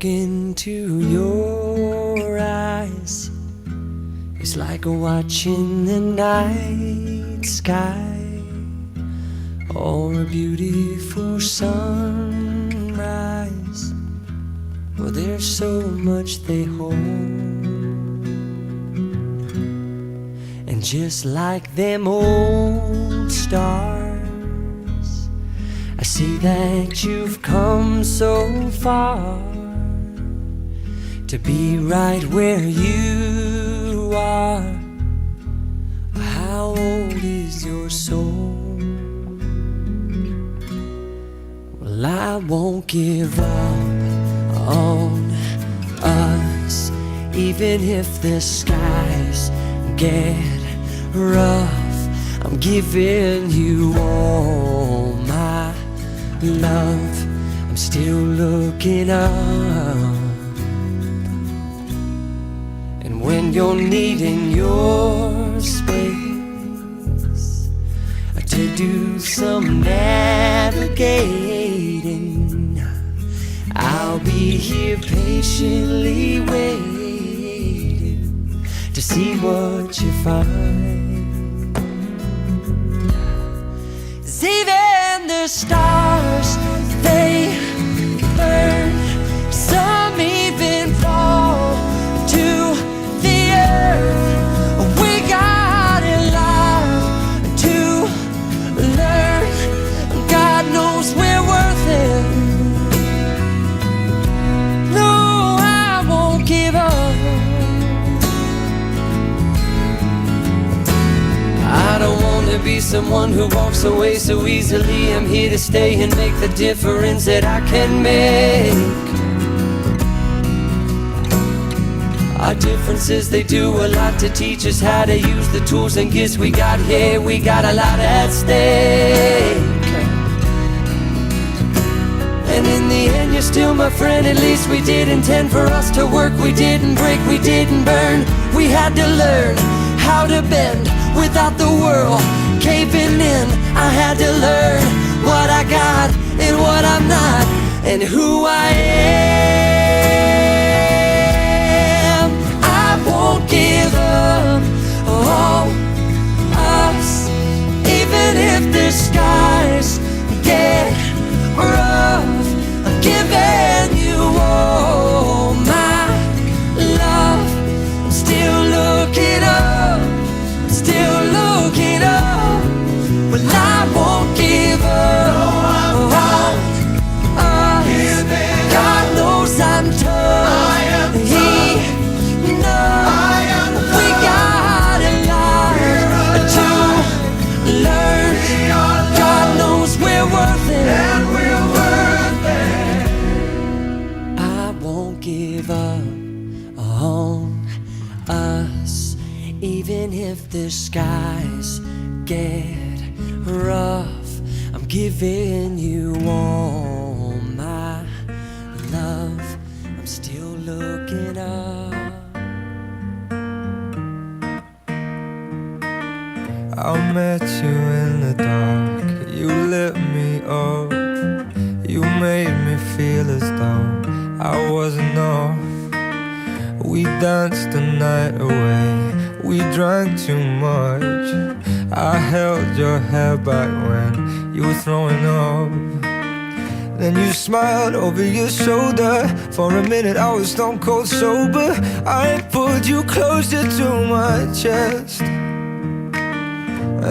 look into your eyes, it's like watching the night sky or a beautiful sunrise. Well, there's so much they hold, and just like them old stars, I see that you've come so far to be right where you are. How old is your soul? Well, I won't give up on us, even if the skies get rough. I'm giving you all my love. I'm still looking up, and when you're needing your space to do some navigating, I'll be here patiently waiting to see what you find. 'Cause even the stars, they burn, some even fall to the earth. We got a lot to learn. God knows we're worth it. No, I won't give up. I don't want to be someone who walks away so easily. I'm here to stay and make the difference that I can make. Our differences, they do a lot to teach us how to use the tools and gifts we got here. We got a lot at stake, and in the end you're still my friend. At least we did intend for us to work. We didn't break, we didn't burn. We had to learn how to bend without the world caving in. I had to learn what I got and what I'm not, and who I am. I won't give up on us, even if the skies get rough. I'm giving you all my love. I'm still looking up, still looking up. Well, I won't give up on us. God knows I'm tough. He knows we got a lot to learn. God knows we're worth it, and we're worth it. I won't give up on us, even if the skies get rough. I'm giving you all my love. I'm still looking up. I met you in the dark, you lit me up. You made me feel as though I wasn't off. We danced the night away, we drank too much. I held your hair back when you were throwing up. Then you smiled over your shoulder. For a minute I was stone cold sober. I pulled you closer to my chest,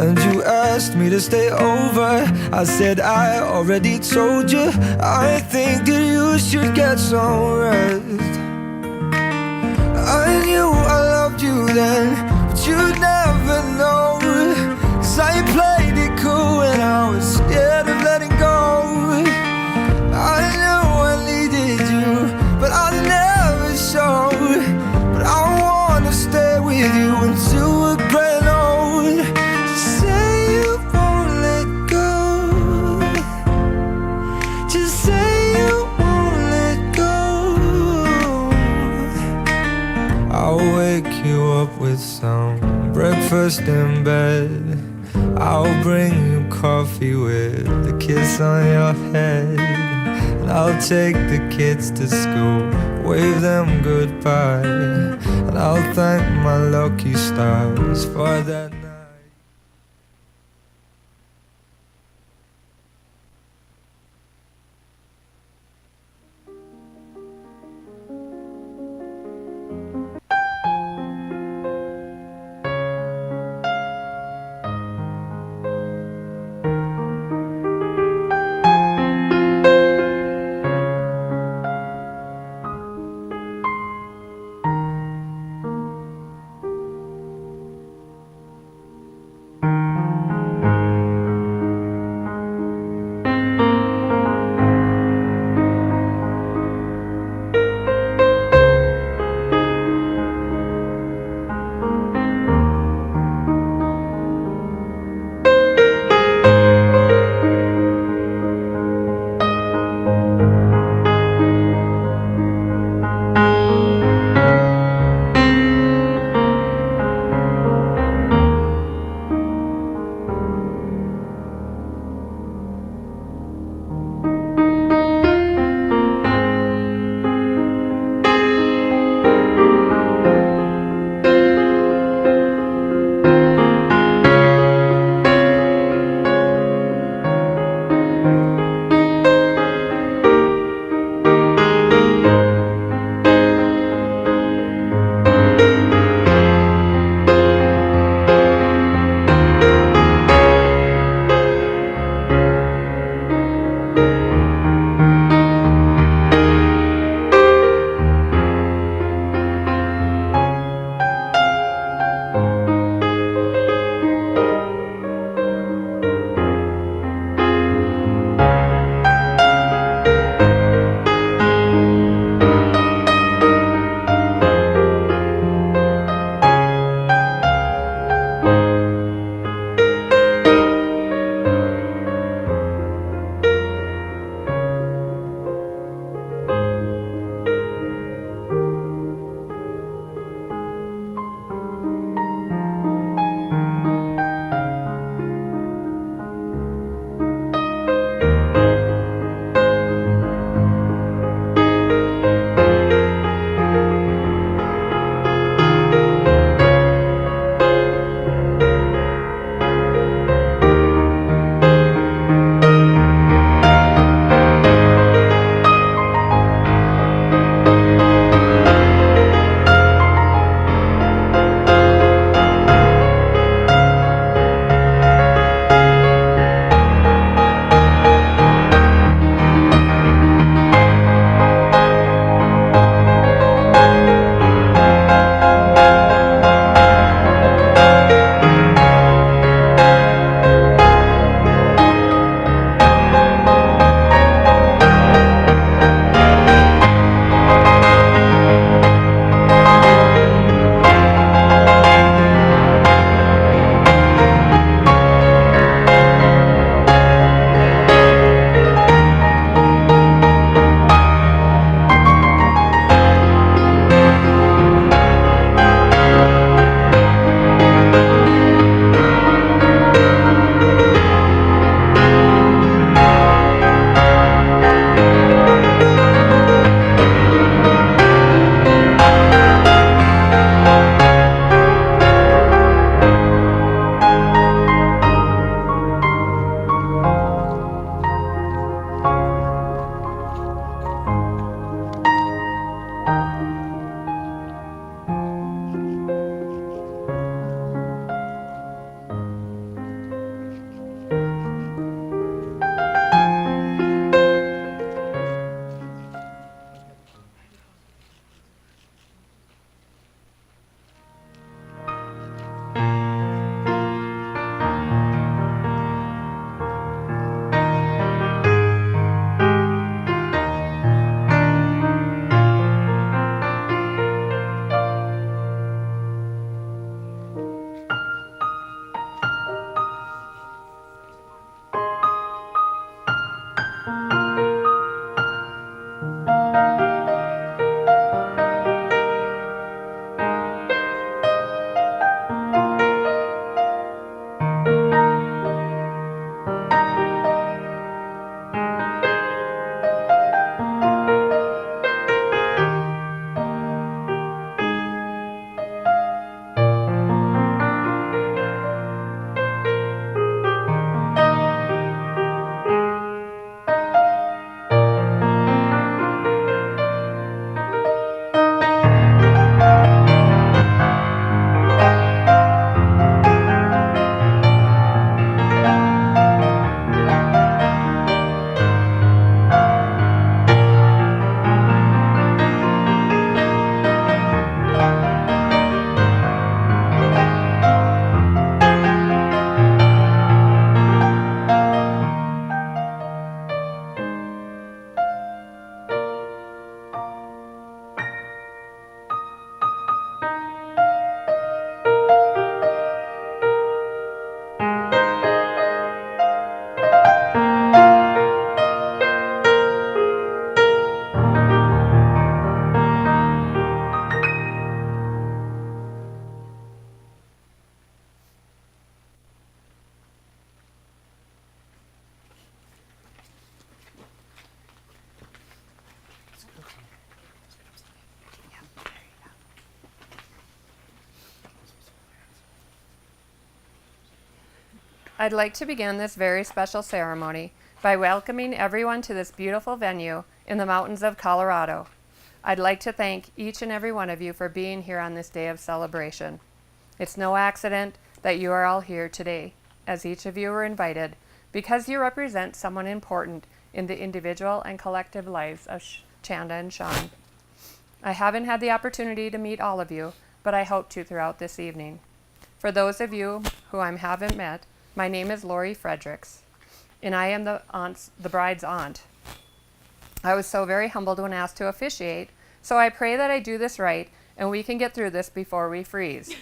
and you asked me to stay over. I said I already told you. I think that you should get some rest. I knew I loved you then, but you'd never know. 'Cause I played it cool and I was scared of letting go. I knew I needed you, but I never showed. But I wanna stay with you until we're grown old. Just say you won't let go. Just say you won't let go. I'll wake you up with some breakfast in bed. I'll bring you coffee with a kiss on your head. And And I'll take the kids to school, wave them goodbye, and I'll thank my lucky stars for that night. I'd like to begin this very special ceremony by welcoming everyone to this beautiful venue in the mountains of Colorado. I'd like to thank each and every one of you for being here on this day of celebration. It's no accident that you are all here today, as each of you were invited because you represent someone important in the individual and collective lives of Chanda and Sean. I haven't had the opportunity to meet all of you, but I hope to throughout this evening. For those of you who I haven't met, my name is Lori Fredericks, and I am the bride's aunt. I was so very humbled when asked to officiate, so I pray that I do this right and we can get through this before we freeze.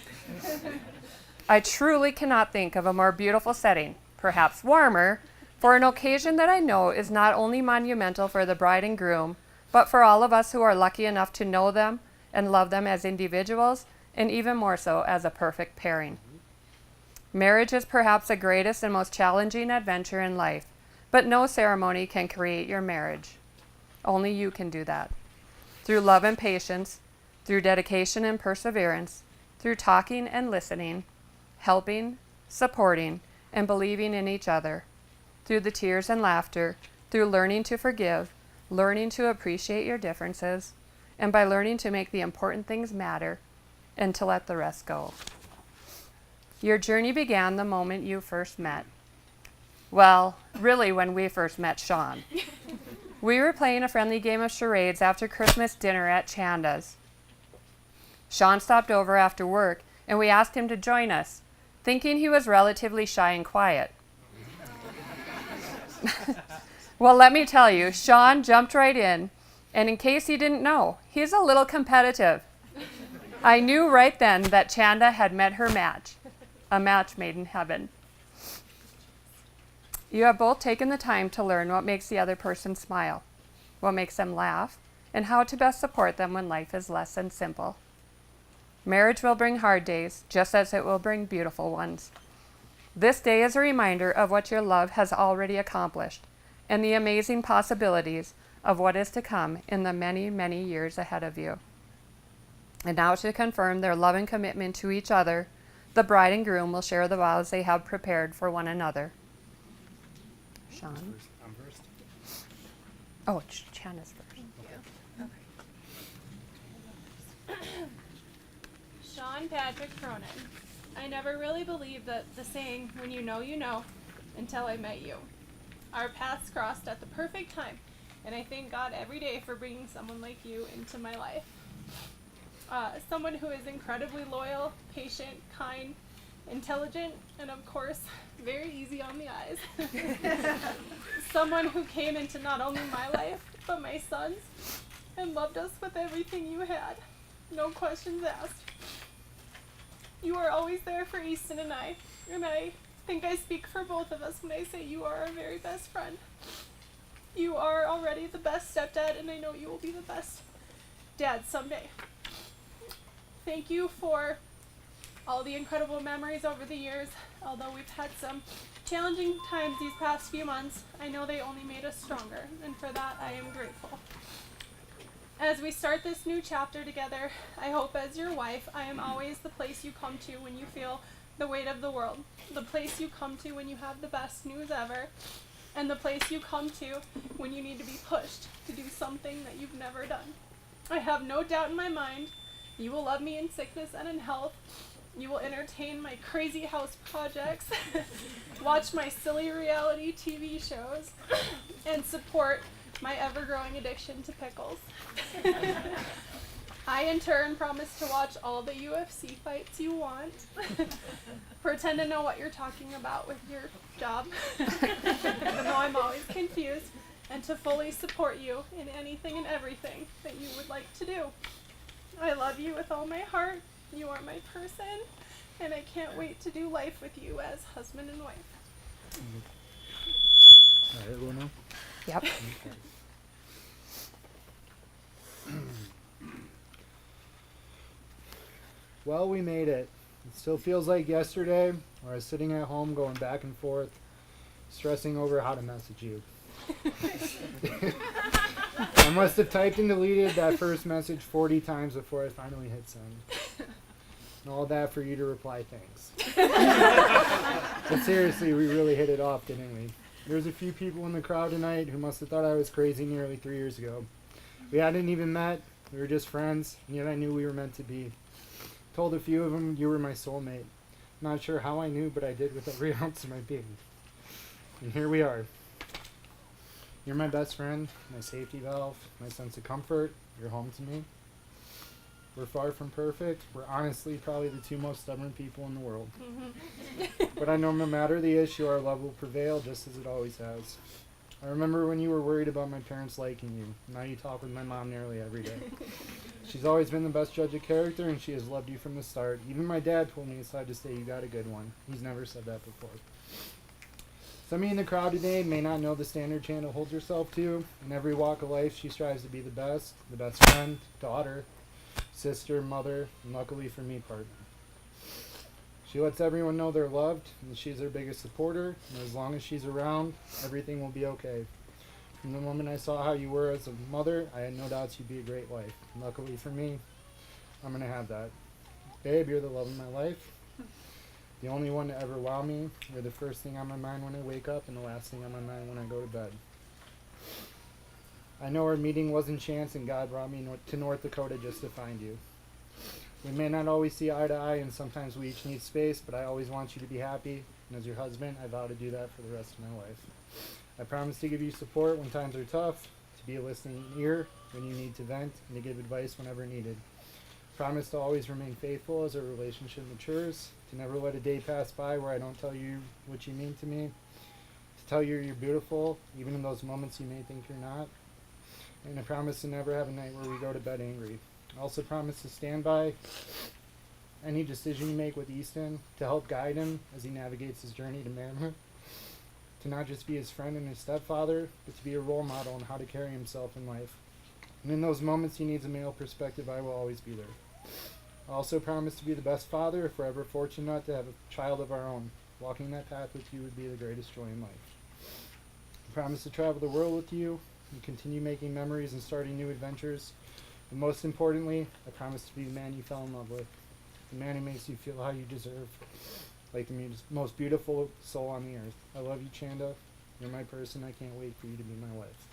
I truly cannot think of a more beautiful setting, perhaps warmer, for an occasion that I know is not only monumental for the bride and groom, but for all of us who are lucky enough to know them and love them as individuals, and even more so as a perfect pairing. Marriage is perhaps the greatest and most challenging adventure in life, but no ceremony can create your marriage. Only you can do that. Through love and patience, through dedication and perseverance, through talking and listening, helping, supporting, and believing in each other, through the tears and laughter, through learning to forgive, learning to appreciate your differences, and by learning to make the important things matter and to let the rest go. Your journey began the moment you first met. Well, really when we first met Sean. We were playing a friendly game of charades after Christmas dinner at Chanda's. Sean stopped over after work and we asked him to join us, thinking he was relatively shy and quiet. Well, let me tell you, Sean jumped right in, and in case you didn't know, he's a little competitive. I knew right then that Chanda had met her match, a match made in heaven. You have both taken the time to learn what makes the other person smile, what makes them laugh, and how to best support them when life is less than simple. Marriage will bring hard days, just as it will bring beautiful ones. This day is a reminder of what your love has already accomplished, and the amazing possibilities of what is to come in the many, many years ahead of you. And now to confirm their love and commitment to each other, the bride and groom will share the vows they have prepared for one another. Sean? I'm first. Oh, Chanda's first. Sean Patrick Cronin. I never really believed that the saying, when you know, until I met you. Our paths crossed at the perfect time, and I thank God every day for bringing someone like you into my life. Someone who is incredibly loyal, patient, kind, intelligent, and of course, very easy on the eyes. Someone who came into not only my life, but my son's, and loved us with everything you had. No questions asked. You are always there for Easton and I think I speak for both of us when I say you are our very best friend. You are already the best stepdad, and I know you will be the best dad someday. Thank you for all the incredible memories over the years. Although we've had some challenging times these past few months, I know they only made us stronger, and for that I am grateful. As we start this new chapter together, I hope as your wife, I am always the place you come to when you feel the weight of the world, the place you come to when you have the best news ever, and the place you come to when you need to be pushed to do something that you've never done. I have no doubt in my mind you will love me in sickness and in health. You will entertain my crazy house projects, watch my silly reality TV shows, and support my ever-growing addiction to pickles. I, in turn, promise to watch all the UFC fights you want, pretend to know what you're talking about with your job, even though I'm always confused, and to fully support you in anything and everything that you would like to do. I love you with all my heart. You are my person, and I can't wait to do life with you as husband and wife. All right, everyone know? Yep. Well, we made it. It still feels like yesterday, where I was sitting at home going back and forth, stressing over how to message you. I must have typed and deleted that first message 40 times before I finally hit send. and all that for you to reply thanks. But seriously, we really hit it off, didn't we? There's a few people in the crowd tonight who must have thought I was crazy nearly 3 years ago. We hadn't even met, we were just friends, and yet I knew we were meant to be. Told a few of them you were my soulmate. Not sure how I knew, but I did with every ounce of my being. And here we are. You're my best friend, my safety valve, my sense of comfort. You're home to me. We're far from perfect. We're honestly probably the two most stubborn people in the world. But I know no matter the issue, our love will prevail just as it always has. I remember when you were worried about my parents liking you. Now you talk with my mom nearly every day. She's always been the best judge of character, and she has loved you from the start. Even my dad pulled me aside to say you got a good one. He's never said that before. Some of you in the crowd today may not know the standard Chanda holds herself to. In every walk of life, she strives to be the best friend, daughter, sister, mother, and luckily for me, partner. She lets everyone know they're loved, and she's their biggest supporter, and as long as she's around, everything will be okay. From the moment I saw how you were as a mother, I had no doubts you'd be a great wife. And luckily for me, I'm going to have that. Babe, you're the love of my life. The only one to ever wow me. You're the first thing on my mind when I wake up and the last thing on my mind when I go to bed. I know our meeting wasn't chance and God brought me to North Dakota just to find you. We may not always see eye to eye and sometimes we each need space, but I always want you to be happy. And as your husband, I vow to do that for the rest of my life. I promise to give you support when times are tough, to be a listening ear when you need to vent, and to give advice whenever needed. Promise to always remain faithful as our relationship matures, to never let a day pass by where I don't tell you what you mean to me, to tell you you're beautiful, even in those moments you may think you're not. And I promise to never have a night where we go to bed angry. I also promise to stand by any decision you make with Easton, to help guide him as he navigates his journey to manhood, to not just be his friend and his stepfather, but to be a role model on how to carry himself in life. And in those moments he needs a male perspective, I will always be there. I also promise to be the best father if we're ever fortunate enough to have a child of our own. Walking that path with you would be the greatest joy in life. I promise to travel the world with you and continue making memories and starting new adventures. And most importantly, I promise to be the man you fell in love with. The man who makes you feel how you deserve. Like the most beautiful soul on the earth. I love you, Chanda. You're my person. I can't wait for you to be my wife.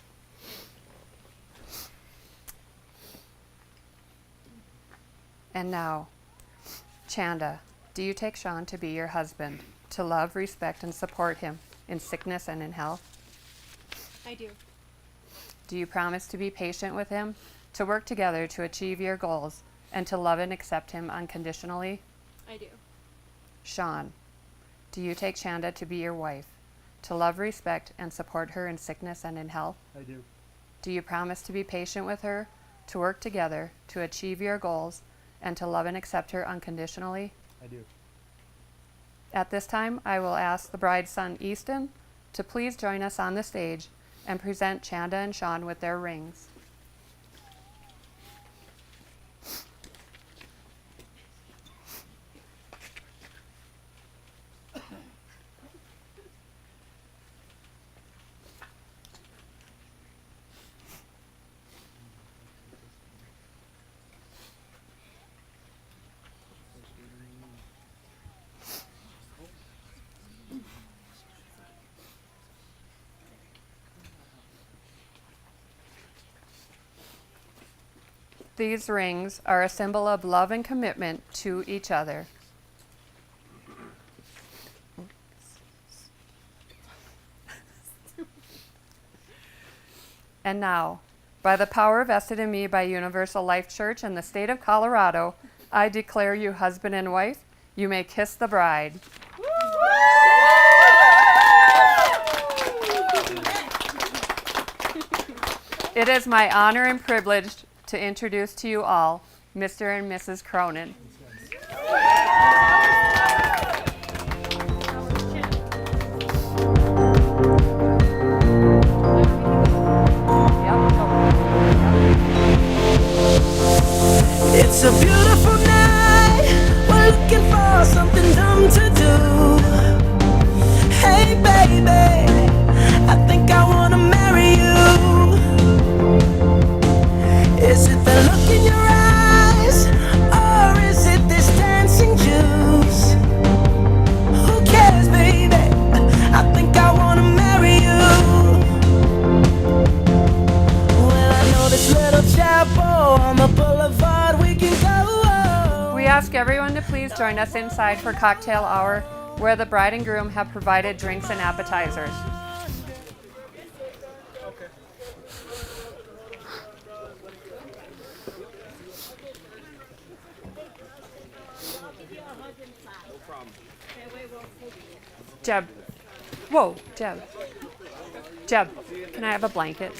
And now, Chanda, do you take Sean to be your husband, to love, respect, and support him in sickness and in health? I do. Do you promise to be patient with him, to work together to achieve your goals, and to love and accept him unconditionally? I do. Sean, do you take Chanda to be your wife, to love, respect, and support her in sickness and in health? I do. Do you promise to be patient with her, to work together to achieve your goals, and to love and accept her unconditionally? I do. At this time, I will ask the bride's son, Easton, to please join us on the stage and present Chanda and Sean with their rings. These rings are a symbol of love and commitment to each other. And now, by the power vested in me by Universal Life Church and the state of Colorado, I declare you husband and wife. You may kiss the bride. It is my honor and privilege to introduce to you all Mr. and Mrs. Cronin. It's a beautiful night. We're looking for something dumb to do. Hey baby, I think I wanna marry you. Is it the look in your eyes, or is it this dancing join us inside for cocktail hour, where the bride and groom have provided drinks and appetizers. Jeb. Whoa, Jeb. Jeb, can I have a blanket?